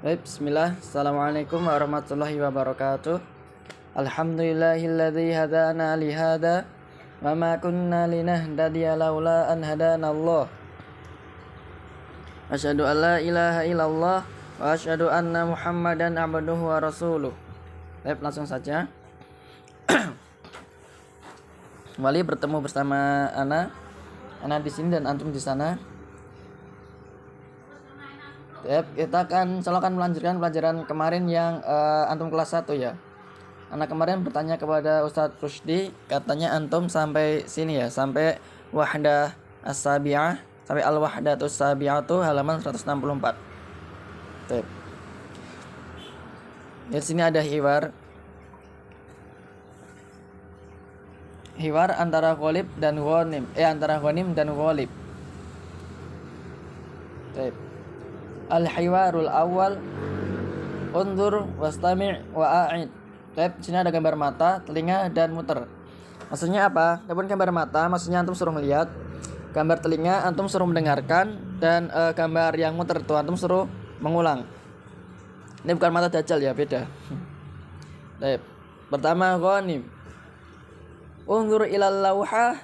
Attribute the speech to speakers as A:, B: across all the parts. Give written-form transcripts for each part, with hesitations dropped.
A: Baik, bismillah. Assalamualaikum warahmatullahi wabarakatuh. Alhamdulillahilladzi hadana li hada wa ma kunna linahtadiya laula an hadanallah. Asyhadu an la ilaha illallah wa asyhadu anna Muhammadan abduhu wa rasuluh. Baik, langsung saja. Kembali bertemu bersama Ana di sini dan antum di sana. Kita akan melanjutkan pelajaran kemarin yang antum kelas 1 ya. Anak kemarin bertanya kepada Ustadz Rusdi, katanya antum sampai sini ya, sampai wahdah as-sabi'ah, sampai al-wahdatus sabi'atu halaman 164. Tep. Di sini ada hiwar antara ghalib dan ghanim, antara ghanim dan ghalib. Tep. Al-hiwarul awal undur wastami' wa a'id. Di sini ada gambar mata, telinga, dan muter. Maksudnya apa? Adapun gambar mata maksudnya antum suruh melihat, gambar telinga antum suruh mendengarkan, dan gambar yang muter itu antum suruh mengulang. Ini bukan mata dajjal ya, beda. Pertama, ghanim. Undur ilal lawhah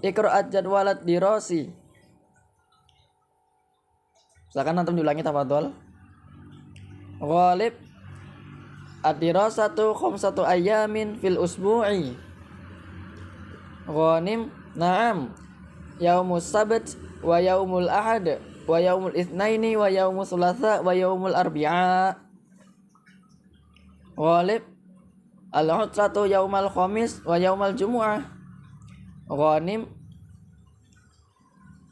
A: iqra'at jadwalat dirasi. Silakan antum diulangi, tafadhol. Ghalib ad-dirasatu khamsatu ayamin fil usbu'i. Ghanim na'am yaumus sabt wa yaumul ahad wa yaumul itsnaini wa yaumus thulatsa wa yaumul arbi'a. Ghalib al-utratu yaumal khamis wa yaumal jumu'ah. Ghanim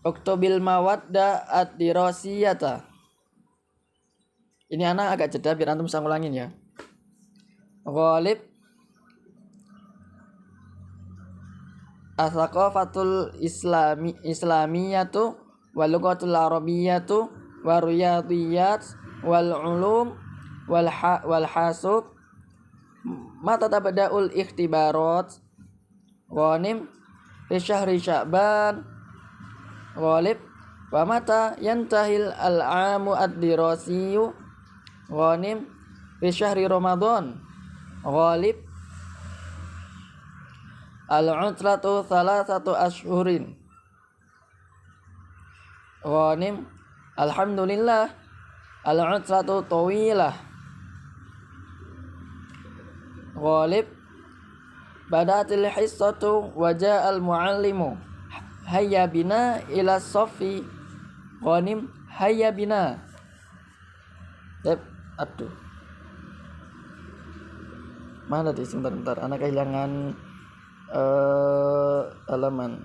A: uktubil mawadda ad-dirasiyata. Ini anak agak jeda biar antum bisa ngulangin ya. Ghalib as-saqafatul islamiyatu wal lughatul arabiyyatu wa riyadiyat wal ulum wal hasub mata tabda'ul ikhtibarat. Ghanim fi syahri sya'ban. Ghalib wa mata yantahil al-amu ad-dirasiyu. Ghanim fi syahri ramadan. Ghalib al-utratu thalathatu ashhurin. Ghanim alhamdulillah al-utratu tawilah. Ghalib badatil hissatu wa ja'al muallimu hayya bina ila sofi. Ghanim hayya bina. Aduh, mana tadi? Sebentar, anak kehilangan halaman.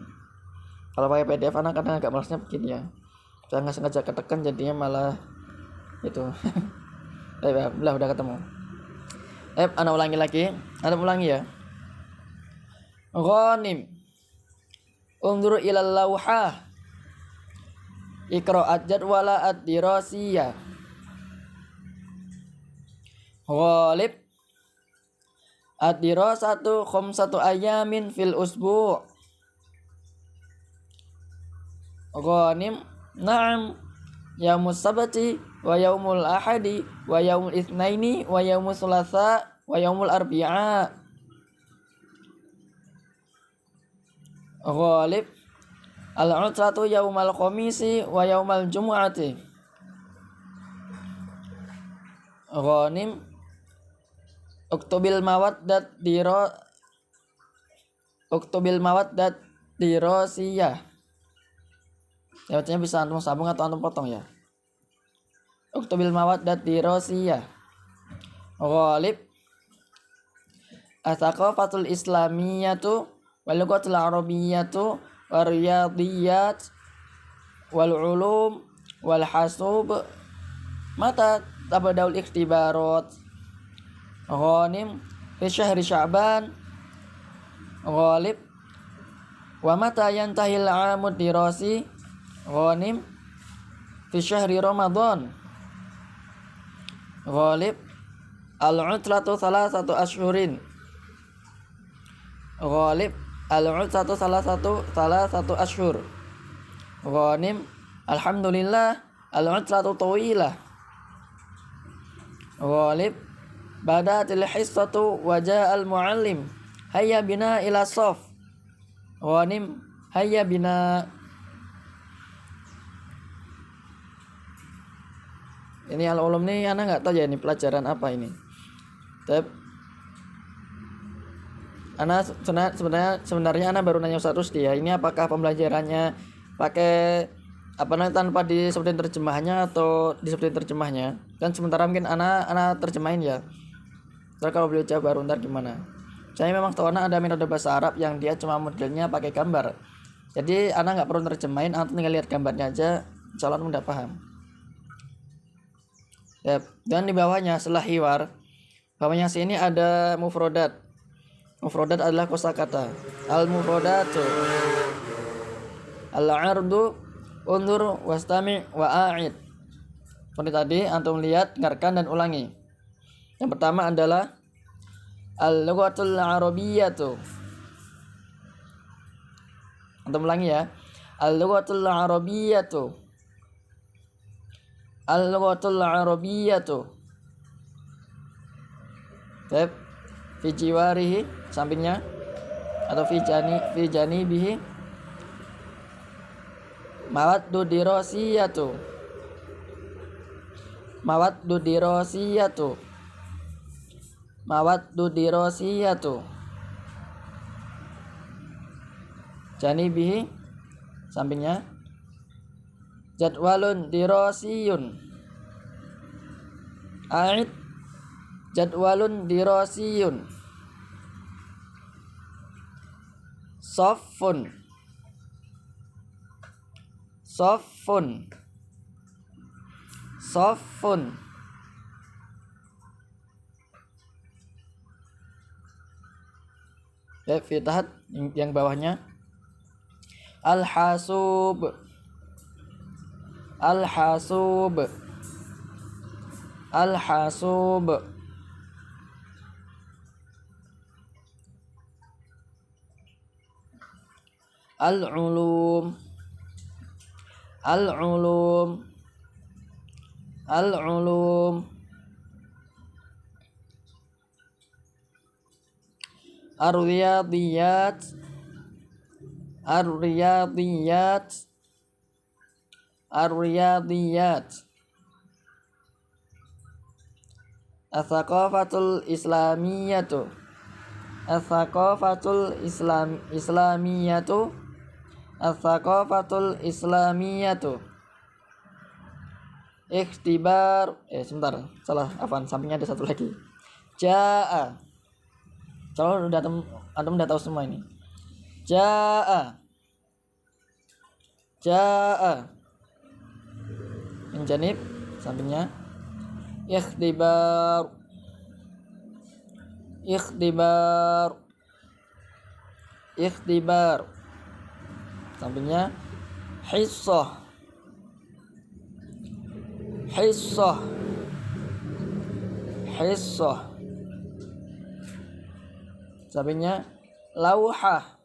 A: Kalau pakai PDF anak kadang agak malasnya begini ya, saya nggak sengaja ketekan jadinya malah itu. Alhamdulillah udah ketemu. Anak ulangi lagi, ya. Ghanim undur ilal lawhah iqra'at jadwala ad-dirasiyah. Ghalib ad-dirasatu khamsatu ayamin fil usbu'. Ghanim na'am yaumus sabti wa yaumul ahadi wa yaumul itsnaini wa yaumul thulatsa wa yaumul arbi'a. Ghalib al-utratu yaumal khamisi wa yaumal jumu'ati. Ghanim uktubil mawaddat dirasiyah. Ya, bacanya bisa antum sambung atau antum potong ya. Uktubil mawaddat dirasiyah. Ghalib as-saqafatul islamiyatu wal lughatul arabiyyatu wa riyadiyat wal ulum wal hasub mata tabda'ul ikhtibarat. Ghanim fi syahri sya'ban. Ghalib wa mata yantahil 'amud dirasi. Ghanim fi syahri ramadan. Ghalib al-utratu thalathatu ashhurin. Ghalib al-utratu thalathatu ashhur. Ghanim alhamdulillah al-utratu tawilah. Ghalib badatil hissatu waja'al muallim hayya bina ila shaf. Ghanim hayya bina. Ini al-ulum nih anak nggak tahu ya ini pelajaran apa ini. Tapi anak sebenarnya anak baru nanya Ustaz Rusdi ya, ini apakah pembelajarannya pakai apa namanya tanpa disebutin terjemahnya atau disebutin terjemahnya? Kan sementara mungkin anak terjemahin ya. Terus kalau beliau jawab baru ntar gimana? Saya memang tahu anak ada metode bahasa Arab yang dia cuma modelnya pakai gambar. Jadi anak nggak perlu terjemahin, anak tinggal lihat gambarnya aja, insya Allah udah paham. Ya, dan di bawahnya setelah hiwar, bawahnya sini ada mufrodat. Mufrodat adalah kosakata. Al-mufrodatu al-ardu undur wastami' wa'a'id. Seperti tadi antum lihat, dengarkan dan ulangi. Yang pertama adalah al-lughatul arabiyyatu. Antum ulangi ya. Al-lughatul arabiyyatu. Al-lughatul arabiyyatu. Baik. Fi jiwarihi, sampingnya, atau fi janibihi mawaddu dirasiyatu. Mawaddu dirasiyatu. Mawaddu dirasiyatu. Janibihi, sampingnya, jadwalun dirasiyun. A'id jadwalun dirasiyun. Saffun. Saffun. Saffun. Ya, fitahat yang bawahnya al-hasub. Al-hasub. Al-hasub. Al-ulum. Al-ulum. Al-ulum. Ar-riyadiyat. Ar-riyadiyat. Ar-riyadiyat. As-saqafatul islamiyatu. As-saqafatul islamiyatu. As-saqafatul islamiyatu. Ikhtibar. Sebentar, salah, apaan? Sampingnya ada satu lagi. Jaa. Kalau antum udah tahu semua ini. Jaa. Jaa. Min janib, sampingnya. Ikhtibar. Ikhtibar. Ikhtibar. Sampingnya hissah. Hissah. Hissah. Sampingnya lauhah.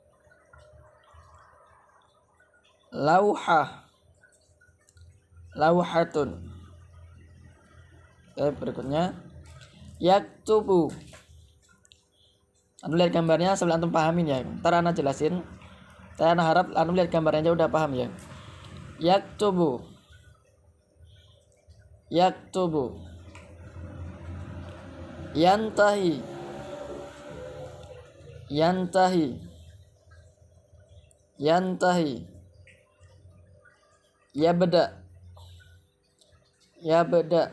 A: Lauhah. Lauhatun. Berikutnya yaktubu. Antum lihat gambarnya sambil antum pahamin ya. Ntar ana jelasin. Saya harap antum lihat gambarnya aja udah paham ya. Yaktubu. Yaktubu. Yantahi. Yantahi. Yantahi. Yabda. Yabda.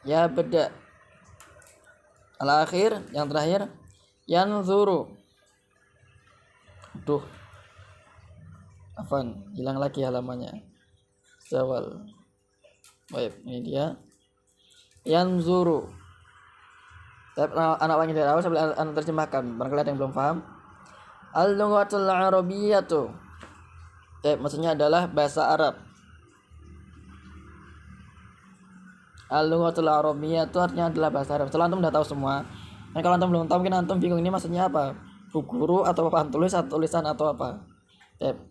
A: Yabda. Al-akhir, yang terakhir, yanzuru. Duh, afan, hilang lagi halamannya. Zawal. Baik, ini dia. Yanzuru. Anak wangi dari awal sambil anak terjemahkan. Barangkali ada yang belum paham. Al-lughatul arabiyyatu. Maksudnya adalah bahasa Arab. Al-lughatul arabiyyatu artinya adalah bahasa Arab. Setelah antum udah tahu semua. Nah, kalau antum belum tahu mungkin antum bingung ini maksudnya apa. Guru atau papan tulis atau tulisan atau apa.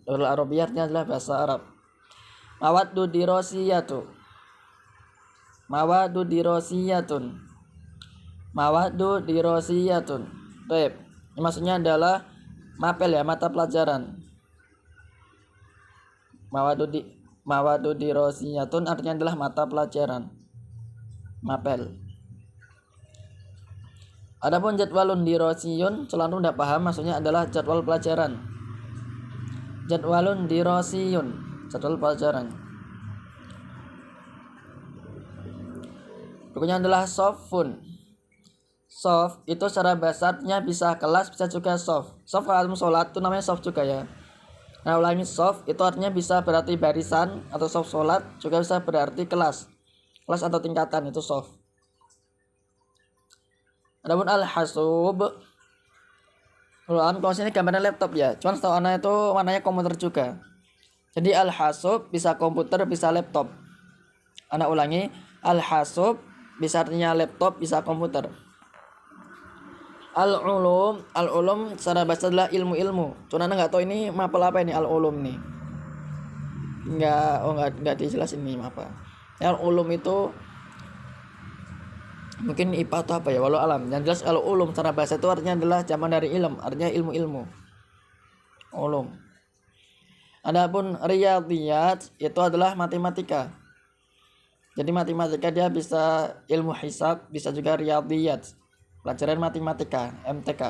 A: Al-arabiyyah artinya adalah bahasa Arab. Mawaddu dirasiyatu. Mawadu dirosiyatun. Mawadu dirosiyatun. Baik. Ini maksudnya adalah mapel ya, mata pelajaran. Mawadu dirosiyatun artinya adalah mata pelajaran. Mapel. Adapun jadwalun dirosiyun, celana udah paham maksudnya adalah jadwal pelajaran. Jadwalun dirosiyun, jadwal pelajaran. Berikutnya adalah sofun. Sof itu secara bahasanya bisa kelas, bisa juga sof. Sof kalau sholat itu namanya sof juga ya. Nah ulangi, sof itu artinya bisa berarti barisan, atau sof sholat juga bisa berarti kelas. Kelas atau tingkatan itu sof. Adapun al-hasub, kalau sini gambarnya laptop ya, cuman setahu anak itu warnanya komputer juga. Jadi al-hasub bisa komputer, bisa laptop. Anak ulangi, al-hasub bisa artinya laptop, bisa komputer. Al-ulum secara bahasa adalah ilmu-ilmu. Cuman anak nggak tahu ini mapel apa ini al-ulum nih. Nggak dijelasin ini apa. Al-ulum itu mungkin IPA atau apa ya, walau alam. Yang jelas kalau ulum secara bahasa itu artinya adalah zaman dari ilm, artinya ilmu-ilmu. Ulum. Adapun riyadhiyat itu adalah matematika. Jadi matematika dia bisa ilmu hisab, bisa juga riyadhiyat. Pelajaran matematika, MTK.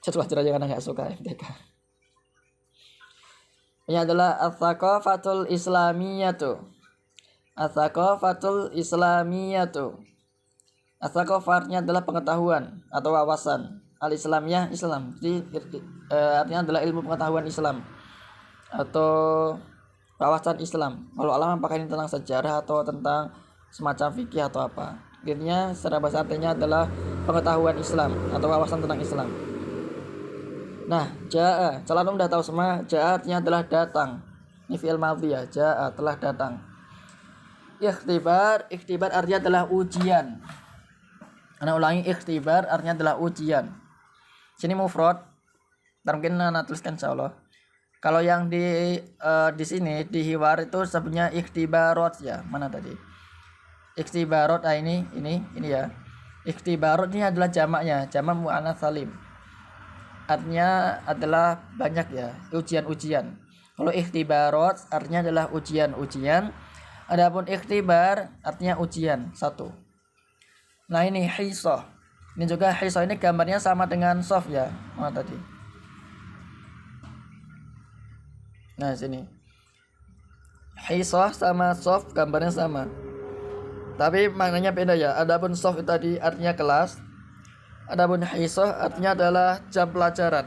A: Pelajaran yang anak nggak suka MTK. Ini adalah ats-tsaqafatul islamiyatu. Ats-tsaqafatul islamiyatu. Ats-tsaqafahnya adalah pengetahuan atau wawasan. Al-Islamiyah Islam. Jadi artinya adalah ilmu pengetahuan Islam atau wawasan Islam. Kalau alam apakah ini tentang sejarah atau tentang semacam fikih atau apa. Intinya secara bahasa artinya adalah pengetahuan Islam atau wawasan tentang Islam. Nah, jaa, calon udah tahu semua. Jaa artinya adalah datang. Ini fi'il madhi ya. Jaa telah datang. Ikhtibar artinya adalah ujian. Anak ulangi, ikhtibar artinya adalah ujian. Sini mufrad. Ntar mungkin anak tuliskan insyaallah. Kalau yang di sini di hiwar itu sebutnya ikhtibarot ya. Mana tadi? Ikhtibarot, ini ya. Ikhtibarot ini adalah jamaknya, jamak muannats salim. Artinya adalah banyak ya, ujian-ujian. Kalau ikhtibarot artinya adalah ujian-ujian. Adapun ikhtibar artinya ujian satu. Nah ini hisah. Ini juga hisah, ini gambarnya sama dengan sof ya. Mana tadi? Nah sini. Hisah sama sof gambarnya sama. Tapi maknanya beda ya. Adapun sof itu tadi artinya kelas. Adapun hisah artinya adalah jam pelajaran.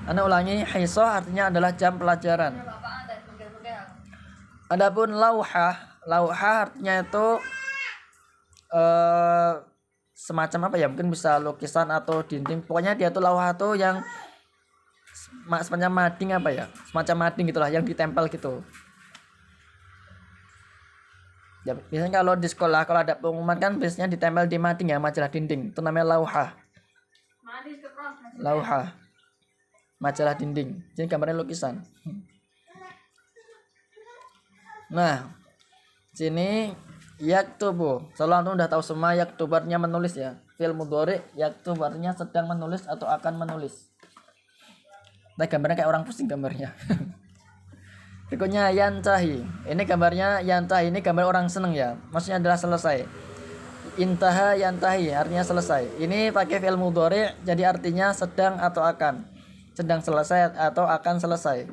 A: Anda ulangi, hisah artinya adalah jam pelajaran. Adapun lauhah artinya itu semacam apa ya, mungkin bisa lukisan atau dinding. Pokoknya dia tuh lauhah tuh yang semacam mading apa ya, semacam mading gitulah yang ditempel gitu ya. Biasanya kalau di sekolah kalau ada pengumuman kan biasanya ditempel di mading ya, majalah dinding, itu namanya lauhah. Majalah dinding, jadi gambarnya lukisan. Nah sini yaktubu, selalu antum udah tahu semua. Yaktubu artinya menulis ya, fi'il mudhari. Yaktubu artinya sedang menulis atau akan menulis. Nah gambarnya kayak orang pusing gambarnya. Berikutnya yantahi, ini gambarnya yantahi, ini gambar orang seneng ya, maksudnya adalah selesai. Intaha yantahi artinya selesai. Ini pakai fi'il mudhari, jadi artinya sedang atau akan, sedang selesai atau akan selesai.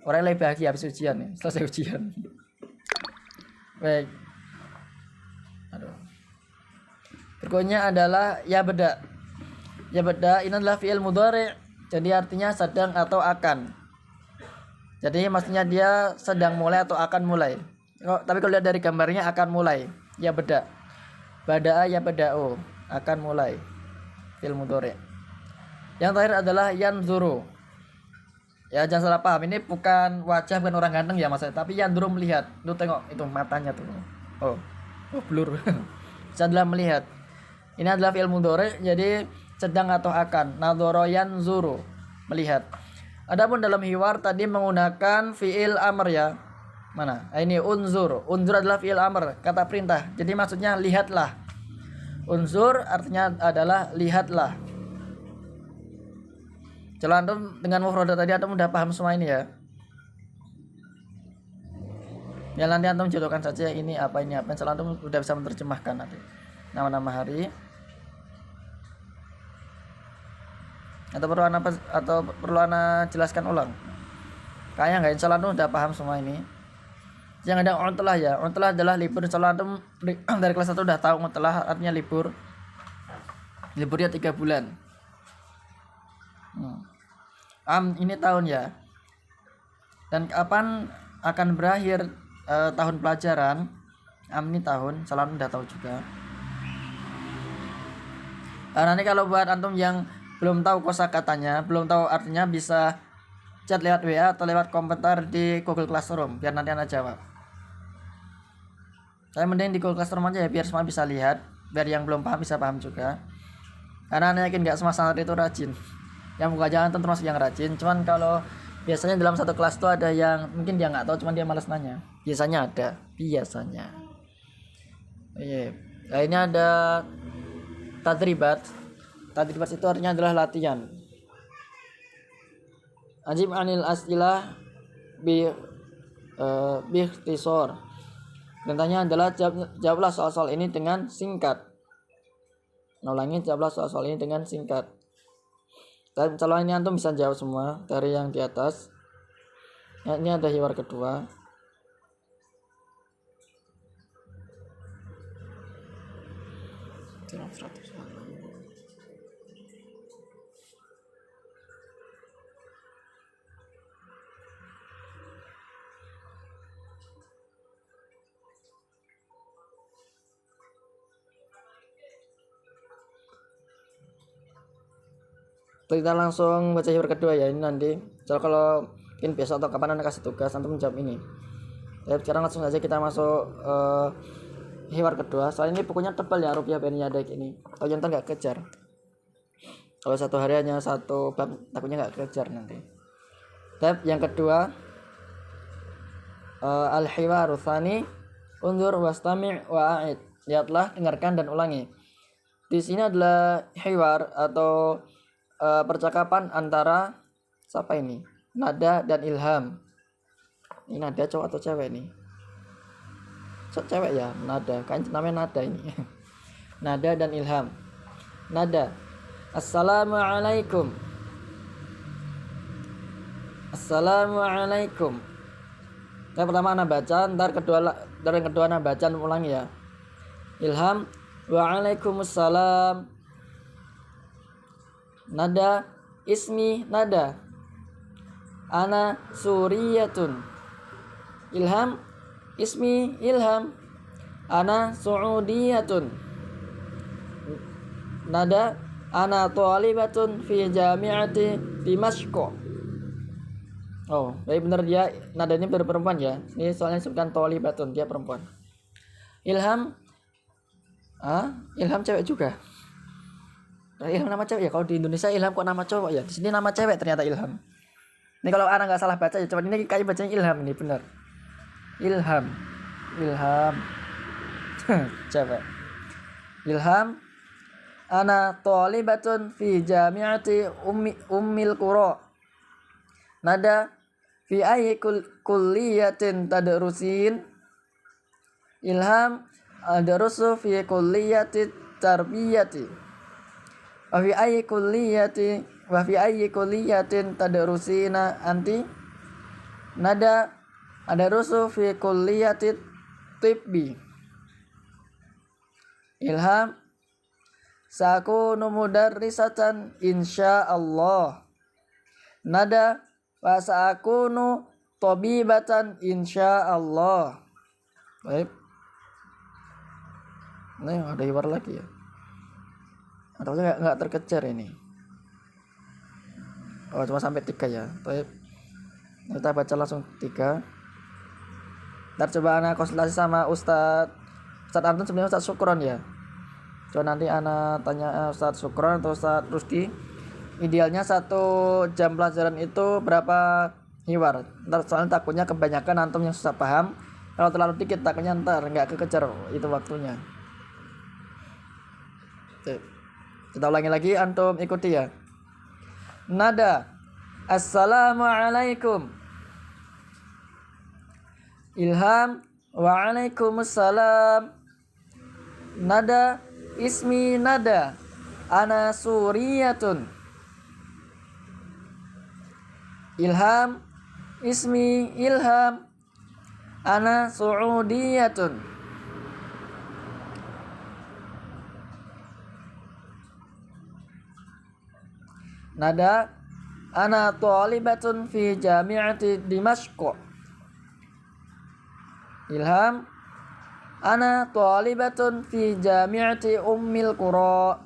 A: Orang lebih bahagia habis ujian nih, selesai ujian. Baik. Berikutnya adalah ya beda. Ya beda ini adalah fi'il mudhari, jadi artinya sedang atau akan. Jadi maksudnya dia sedang mulai atau akan mulai. Tapi kalau lihat dari gambarnya akan mulai. Ya beda. Bada'a ya bada'u, akan mulai. Fi'il mudhari. Yang terakhir adalah yanzuru. Ya jangan salah paham, ini bukan wajah, bukan orang ganteng ya maksudnya, tapi yanzuru melihat. Lu tengok itu matanya tuh. Oh blur. Adalah melihat. Ini adalah fi'il mudhari, jadi sedang atau akan. Nadhara yanzuru, melihat. Adapun dalam hiwar tadi menggunakan fi'il amr ya. Mana? Ini unzur. Unzur adalah fi'il amr, kata perintah. Jadi maksudnya lihatlah. Unzur artinya adalah lihatlah. Kalau antum dengan mufradat tadi antum udah paham semua ini ya. Ya nanti antum jodohkan saja ini apa. Insya antum udah bisa menerjemahkan nanti nama-nama hari. Atau perlu ana jelaskan ulang? Kayaknya nggak, insya Allah antum udah paham semua ini. Yang ada utlah ya. Utlah adalah libur. Insya Allah antum dari kelas 1 udah tahu utlah artinya libur. Liburnya 3 bulan. Ini tahun ya. Dan kapan akan berakhir tahun pelajaran? Ini tahun, salam udah tahu juga. Nanti kalau buat antum yang belum tahu kosakatanya, belum tahu artinya, bisa chat lewat WA atau lewat komentar di Google Classroom biar nanti anda jawab. Saya mending di Google Classroom aja ya biar semua bisa lihat, biar yang belum paham bisa paham juga. Karena anda yakin nggak semua santri itu rajin. Yang buka jalan tentu termasuk yang rajin. Cuman kalau biasanya dalam satu kelas tuh ada yang mungkin dia nggak tahu, cuman dia malas nanya. Biasanya ada, biasanya. Nah, ini ada tadribat. Tadribat itu artinya adalah latihan. Ajib anil as'ilah bi ikhtisar. Perintahnya adalah jawablah soal-soal ini dengan singkat. Ulangi, jawablah soal-soal ini dengan singkat. Dan kalau ini antum bisa jawab semua dari yang di atas. Ya, ini ada hiwar kedua. Kita langsung baca hiwar kedua ya ini nanti. Kalau mungkin besok atau kapan anda kasih tugas antum menjawab ini. Tapi sekarang langsung saja kita masuk hiwar kedua. Soal ini bukunya tebal ya, rupiah pennya ada gini. Kalau ntar nggak kejar. Kalau satu hari hanya satu bab, takutnya nggak kejar nanti. Tab yang kedua, al-hiwaru tsani, unzur wastami' wa'id. Lihatlah, dengarkan dan ulangi. Di sini adalah hiwar atau percakapan antara siapa ini? Nada dan Ilham. Ini nada cowok atau cewek nih? Cewek ya, nada. Kan namanya nada ini. Nada dan Ilham. Nada. Assalamualaikum. Assalamualaikum. Yang pertama anak baca, ntar yang kedua anak baca ulangi ya. Ilham, waalaikumsalam. Nada, ismi nada. Ana suriyatun. Ilham, ismi Ilham. Ana suudiyatun. Nada, ana thalibatun fi jami'ati Dimashq. Oh, baik benar dia nadanya perempuan ya. Ini soalnya disebutkan thalibatun, dia perempuan. Ilham, Ilham cewek juga. Ilham nama cewek ya. Kalau di Indonesia Ilham kok nama cowok ya. Di sini nama cewek ternyata Ilham. Ini kalau anak nggak salah baca ya. Coba ini kayak bacanya Ilham ini benar. Ilham. Cewek. Ilham. Ana thalibatun fi jami'ati ummil qura. Nada, fi ayyi kulliyatin tadrusin. Ilham, adrusu fi kulliyati tarbiyati. Wa fi ayyi kulliyatin tadrusina anti. Nada, adrusu fi kulliyati tibbi. Ilham, sakunu mudarrisatan insyaallah. Nada, wa sakunu tabibatan insyaallah. Baik. Nah, ada hiwar lagi ya. Atau nggak terkejar ini. Oh, cuma sampai 3 ya. Baik. Kita baca langsung 3. Ntar coba anak konsultasi sama Ustadz Artun, sebenarnya Ustadz Sukron ya. Coba nanti anak tanya Ustadz Sukron atau Ustadz Rusdi. Idealnya 1 jam pelajaran itu berapa hiwar. Ntar soalnya takutnya kebanyakan antum yang susah paham. Kalau terlalu dikit takutnya ntar nggak kekejar itu waktunya. Oke. Kita ulangi lagi, antum ikuti ya. Nada assalamualaikum. Ilham waalaikumsalam. Nada ismi nada ana suriyatun. Ilham ismi ilham ana suudiyatun. Nada ana thalibatun fi jami'ati Dimashq. Ilham ana thalibatun fi jami'ati Ummil Qura.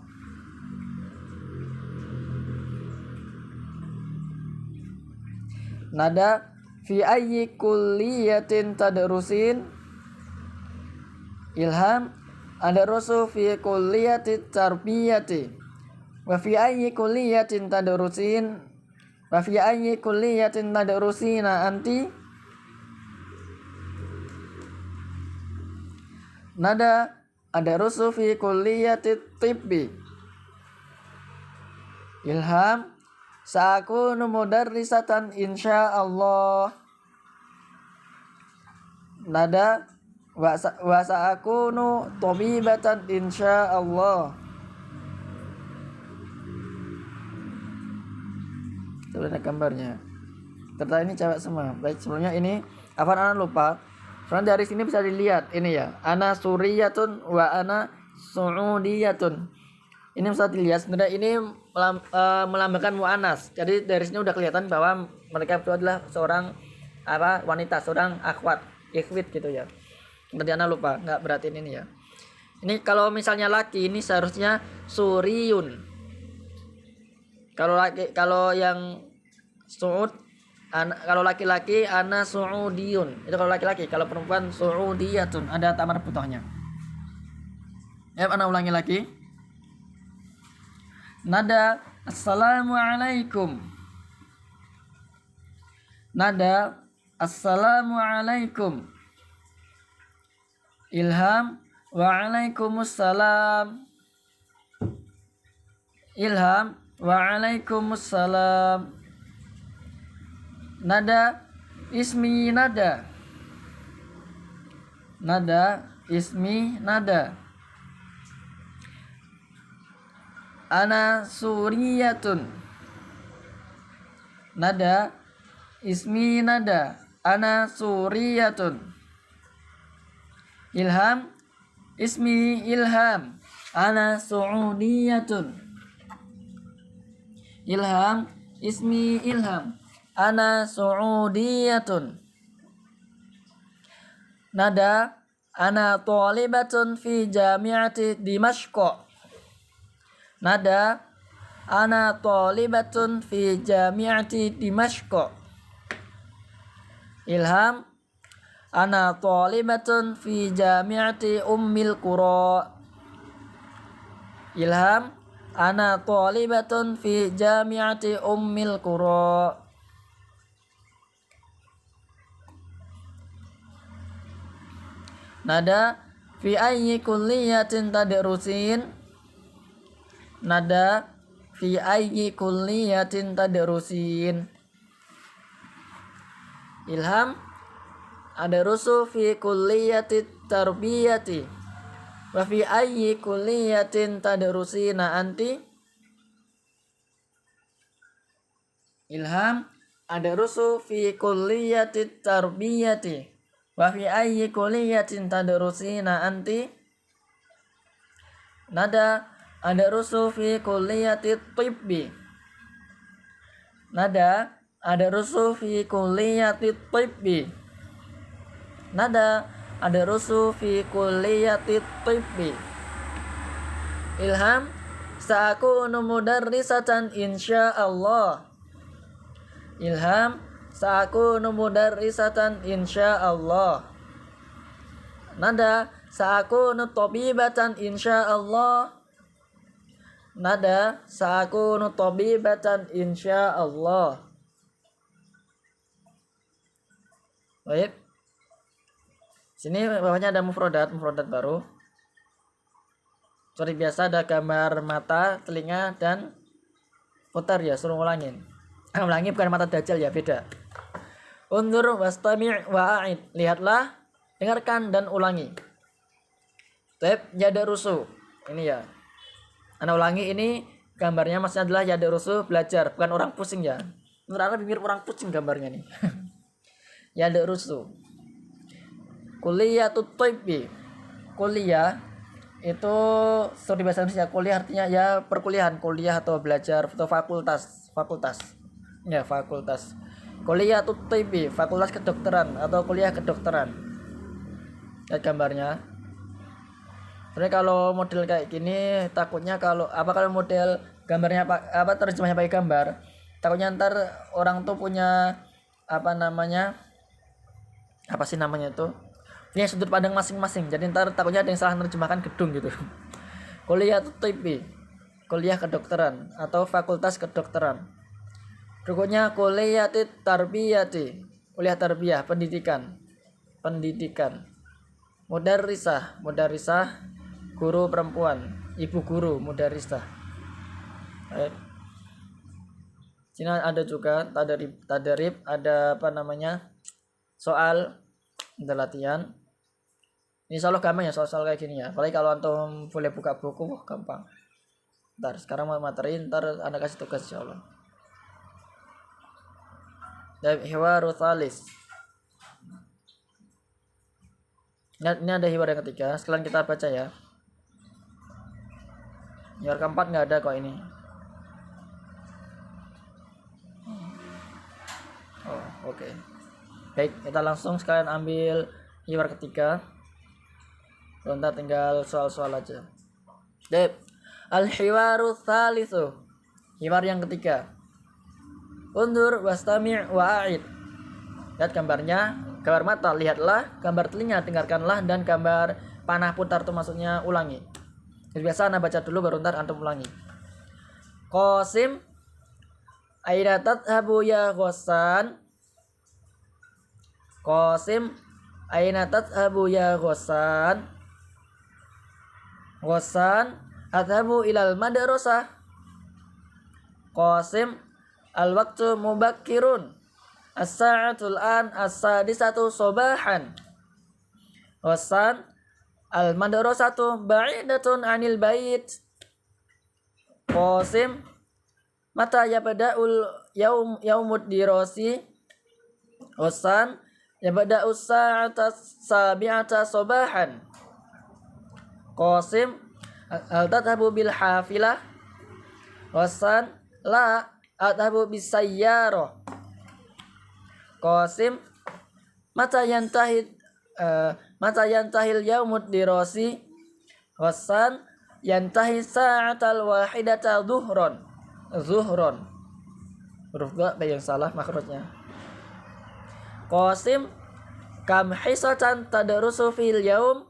A: Nada fi ayyi kulliyatin tadrusin. Ilham adarusu fi kulliyati tarbiyati. Wa fi ayyi kulliyatin tadrusin. Wa fi ayyi kulliyatin tadrusina anti. Nada adarusu fi kulliyati tibbi. Ilham sa'akunu mudarrisatan insyaallah. Nada wa sa'akunu tabibatan insyaallah. Itu ada gambarnya. Ternyata ini cewek semua. Baik, sebelumnya ini anak lupa. Soalnya dari sini bisa dilihat ini ya. Ana suriyatun wa ana suudiyatun. Ini bisa dilihat sebenarnya ini melambangkan mu'anas. Jadi dari sini udah kelihatan bahwa mereka itu adalah seorang wanita, seorang akhwat, ikhwit gitu ya. Tadi anak lupa, nggak berarti ini ya. Ini kalau misalnya laki ini seharusnya suriyun. Kalau yang suud, kalau laki-laki ana suudiyun. Itu kalau laki-laki. Kalau perempuan suudiyatun, ada tamar putohnya. Ya, anak ulangi lagi. Nada assalamualaikum. Nada assalamualaikum. Ilham waalaikumsalam. Ilham waalaikumsalam. Nada ismi nada. Nada ismi nada. Ana suriyatun. Nada ismi nada ana suriyatun. Ilham ismi ilham ana suudiyatun. Ilham ismi ilham ana suudiyatun. Nada ana thalibatun fi jami'ati Dimashq. Nada ana thalibatun fi jami'ati Dimashq. Ilham ana thalibatun fi jami'ati Ummil Qura. Ilham ana thalibatun fi jami'ati Ummil Qura. Nada fi ayyi kulliyatin tadrusin. Nada fi ayyi kulliyatin tadrusin. Ilham adarusu fi kulliyati tarbiyati. Wa fi ayyi kulliyatin tadrusina anti. Ilham adarusu fi kulliyati tarbiyati. Wa fi ayyi kulliyatin tadrusina anti. Nada adarusu fi kulliyati tibbi. Nada adarusu fi kulliyati tibbi. Nada adarusu fi kulliyati tibbi. Ilham sa'akunu mudarrisatan insyaallah. Ilham sa'akunu mudarrisatan insyaallah. Nada sa'akunu tabibatan insyaallah. Nada sa'akunu tabibatan insyaallah. Baik. Sini bawahnya ada mufrodat baru. Seperti biasa ada gambar mata, telinga, dan putar ya, suruh ulangin. Ulangi bukan mata dajjal ya, beda. Undur wastami' wa'id. Lihatlah, dengarkan dan ulangi. Tab yada rusu. Ini ya. Ana ulangi ini gambarnya maksudnya adalah yada rusu belajar, bukan orang pusing ya. Menurut ana mirip orang pusing gambarnya nih. Yada rusu. Kuliah tutaibi. Kuliah itu seperti bahasa Indonesia, kuliah artinya ya perkuliahan, kuliah atau belajar atau fakultas ya, fakultas. Kuliah tutaibi, fakultas kedokteran atau kuliah kedokteran. Lihat gambarnya. Sebenarnya kalau model kayak gini takutnya kalau model gambarnya terjemahnya pakai gambar, takutnya ntar orang tuh punya punya sudut pandang masing-masing. Jadi ntar takutnya ada yang salah menerjemahkan gedung gitu. Kuliah tipi, kuliah kedokteran atau fakultas kedokteran. Berikutnya kuliah tarbiyati, kuliah tarbiyah, pendidikan. Mudarrisah, guru perempuan, ibu guru, mudarrisah. Sini ada juga tadarib, ada soal, ada latihan. Ini soal gampang ya, soal kayak gini ya. Apalagi kalau antum boleh buka buku, gampang. Ntar sekarang mau materi, ntar anda kasih tugas insyaallah. Dan hiwaru thalis. Ini ada hiwar yang ketiga. Sekalian kita baca ya. Hiwar keempat nggak ada kok ini. Oh, oke. Baik, kita langsung sekalian ambil hiwar ketiga. Sebentar tinggal soal-soal aja. Dep. Al-hiwaru tsalitsu. Hiwar yang ketiga. Undur wastami' wa'id. Lihat gambarnya, gambar mata, lihatlah, gambar telinga, dengarkanlah, dan gambar panah putar itu maksudnya ulangi. Jadi biasa anda baca dulu baru ntar antum ulangi. Qasim aina tadhabu ya Ghassan. Qasim aina tadhabu ya Ghassan. Ghassan adhabu ilal madrasah. Qasim al-waqtu mubakkirun. As-sa'atul an as-sadisatu sabahan. Ghassan al-madrasatu ba'idatun 'anil bait. Qasim mata yabda'ul yaumud dirasi. Ghassan yabda'u as-sa'ata sabi'ata sabahan. Qasim hal tadhabu bil hafilah. Ghassan la adhabu bis sayyarah. Qasim mata yantahil yaumud dirasi. Ghassan yantahi sa'atal wahidata zuhron. Huruf gak yang salah makhrajnya. Qasim kam hisatan tadrusu fil yaum.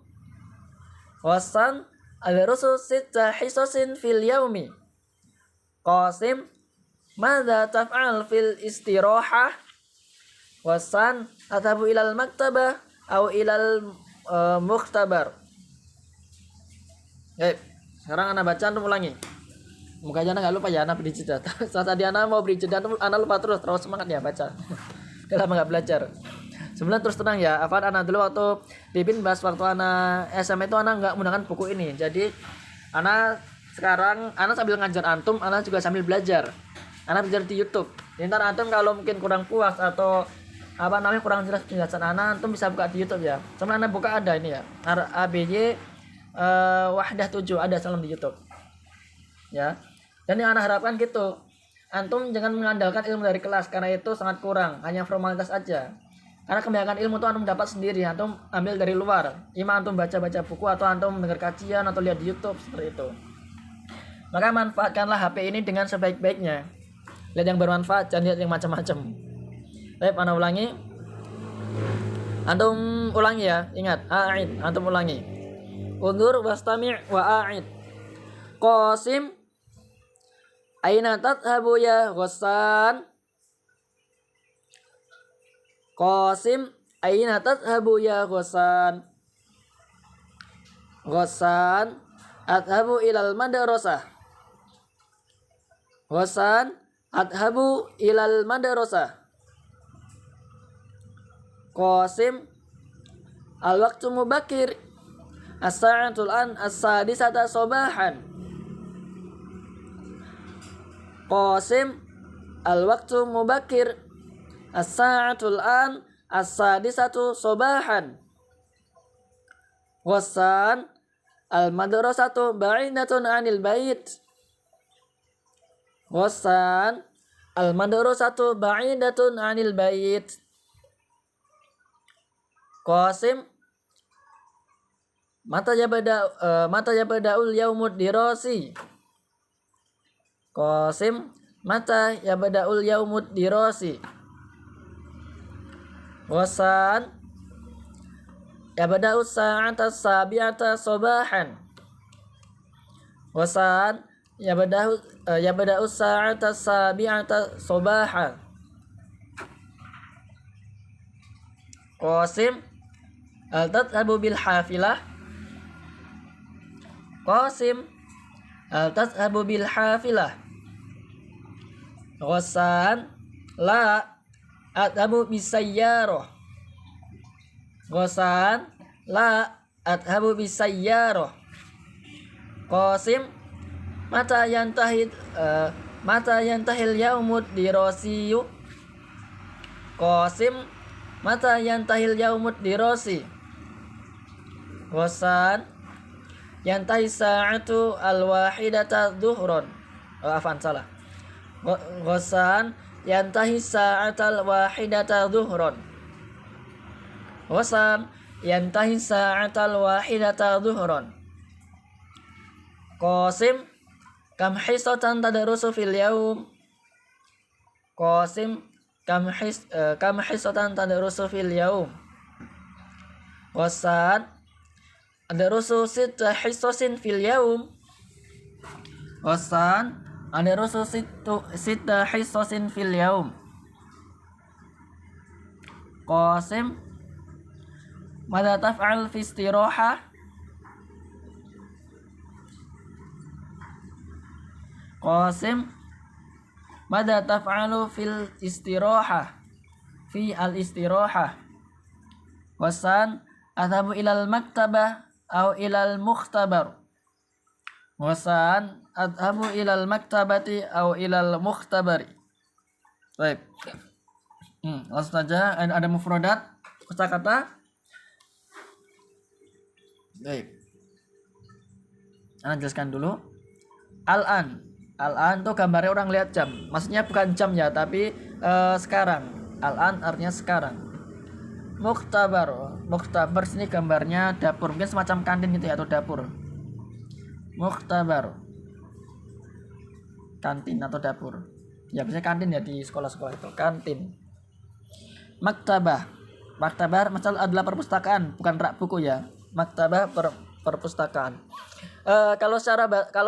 A: Ghassan adrusu sitta hisasin fil yaumi. Qasim madza taf'al fil istirahah. Ghassan adhabu ilal maktabah au ilal mukhtabar. Sekarang anak baca antum ulangi. Semoga aja nggak lupa ya anak beri jeda. Saat tadi anak mau beri jeda anak lupa terus semangat ya baca. Kenapa nggak belajar? Sebenarnya terus tenang ya. Apa anak dulu waktu Bibin bahas waktu anak SMA itu anak nggak menggunakan buku ini. Jadi anak sekarang anak sambil ngajar antum, anak juga sambil belajar. Anak belajar di YouTube. Jadi ntar antum kalau mungkin kurang puas atau kurang jelas penjelasan anak, antum bisa buka di YouTube ya. Sama anak buka ada ini ya. ABY Wahdah 7 ada salam di YouTube. Ya. Dan yang anak harapkan gitu. Antum jangan mengandalkan ilmu dari kelas karena itu sangat kurang, hanya formalitas aja. Karena kebanyakan ilmu itu antum dapat sendiri, antum ambil dari luar. Ima antum baca-baca buku atau antum mendengar kajian atau lihat di YouTube seperti itu. Maka manfaatkanlah HP ini dengan sebaik-baiknya. Lihat yang bermanfaat, jangan lihat yang macam-macam. Baik, ana ulangi. Antum ulangi ya, ingat, a'id, antum ulangi. Undur wastami' wa a'id. Qasim aina tadhabu ya Ghassan. Qasim Aina tadhabu ya Ghassan? Ghassan, adhabu ilal madrasah. Ghassan, adhabu ilal madrasah. Qasim, al-waqtu mubakir. As-sa'atul an as-sadisata sabahan. Qasim, al-waqtu mubakir. As-sa'atul an as-sadisatu sabahan. Ghassan, al-madrasatu ba'idatun 'anil bait. Ghassan, al-madrasatu ba'idatun 'anil bait. Qasim, mata yabda'ul yaumud dirasi. Qasim, mata yabda'ul yaumud dirasi. Ghassan, yabda'us sa'ata sabi'ata sabahan. Ghassan, yabda'us sa'ata sabi'ata sabahan. Qasim, hal tadhabu bil hafilah? Qasim, hal tadhabu bil hafilah? Ghassan, la adhabu bis sayyarah. Ghassan, la adhabu bis sayyarah. Qasim, mata yantahil yaumud dirasiyu. Qasim, mata yantahil yaumud dirasi. Ghassan, yantahi sa'atu al-wahidata dhuhran. Salah. Ghassan, yantahi sa'atal wahidata dhuhran. Ghassan, yantahi sa'atal wahidata dhuhran. Qasim, kam hisatan tadrusu fil yaum? Qasim, kam hisatan tadrusu fil yaum? Ghassan, adrusu sitta hisasin fil yaum. Ghassan, adrusu sitta hisasin fil yaum. Qasim, mada taf'al fi istirahah? Qasim, mada taf'alu fil istirahah? Fi al-istirahah. Ghassan, adhabu ilal maktabah au ilal mukhtabar. Ghassan, adhabu ilal maktabati au ilal mukhtabari. Baik. Langsung saja ada mufradat kosakata. Baik. Ana jelaskan dulu. Al-an tuh gambarnya orang lihat jam. Maksudnya bukan jam ya, tapi sekarang. Al-an artinya sekarang. Mukhtabar sini gambarnya dapur, mungkin semacam kantin gitu ya, atau dapur. Mukhtabar, kantin atau dapur. Ya biasanya kantin ya di sekolah-sekolah itu, kantin. Maktabah adalah perpustakaan, bukan rak buku ya. Maktabah perpustakaan. Kalau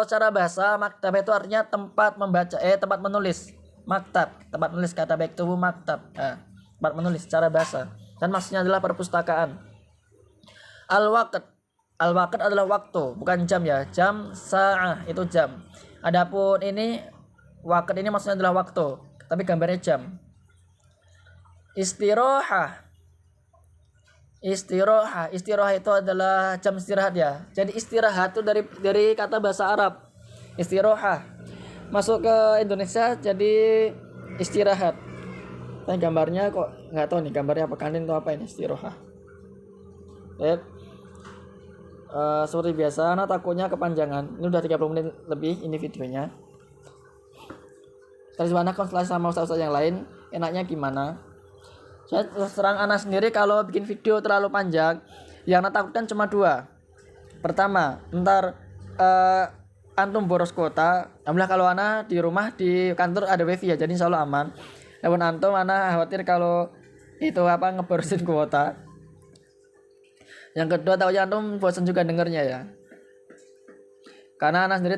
A: secara bahasa, maktabah itu artinya tempat membaca, tempat menulis. Tempat menulis, kata baik tubuh maktab. Tempat menulis secara bahasa. Dan maksudnya adalah perpustakaan. Al-waqt adalah waktu, bukan jam ya. Jam, sa'ah itu jam. Adapun ini waqt ini maksudnya adalah waktu, tapi gambarnya jam. Istirahah itu adalah jam istirahat ya. Jadi istirahat itu dari kata bahasa Arab. Istirahah masuk ke Indonesia jadi istirahat. Tapi gambarnya kok nggak tahu nih gambarnya apa, kantin atau apa ini istirahat. Seperti biasa, nah takutnya kepanjangan. Ini udah 30 menit lebih ini videonya. Terus mana konsultasi sama ustaz yang lain, enaknya gimana? Saya terus terang anak sendiri kalau bikin video terlalu panjang, yang anak takutkan cuma 2. Pertama, ntar antum boros kuota. Alhamdulillah kalau anak di rumah di kantor ada wifi ya, jadi insya Allah aman. Namun antum anak khawatir kalau itu ngeborosin kuota. Yang kedua, takutnya antum bosan juga dengernya ya. Karena anak sendiri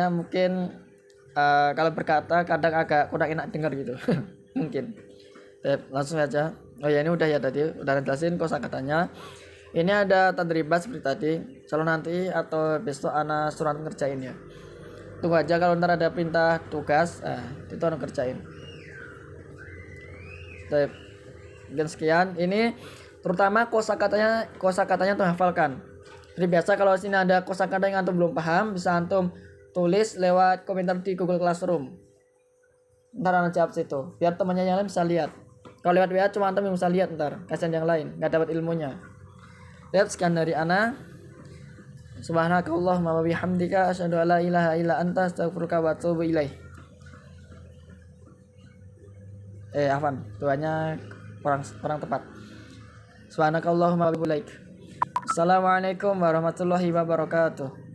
A: mungkin kalau berkata kadang agak kurang enak denger gitu. Mungkin. Langsung aja. Oh ya, ini udah ya tadi, udah jelasin kosakatanya. Ini ada tadribat seperti tadi. Kalau nanti atau besok ana surat ngerjain ya. Tunggu aja kalau ntar ada perintah tugas, itu ana kerjain. Baik. Dan sekian, ini terutama kosakatanya tuh hafalkan. Jadi biasa kalau sini ada kosakata yang antum belum paham, bisa antum tulis lewat komentar di Google Classroom. Ntar antum jawab situ, biar temannya yang lain bisa lihat. Kalau lewat WA cuma antum yang bisa lihat, ntar kasihan yang lain nggak dapat ilmunya. Lihat, sekian dari ana. Subhanakallahumma wa bihamdika asyhadu an la ilaha illa anta astaghfiruka wa atubu ilaih. Afwan, doanya kurang tepat. Subhanakallahumma wa bihamdika. Assalamualaikum warahmatullahi wabarakatuh.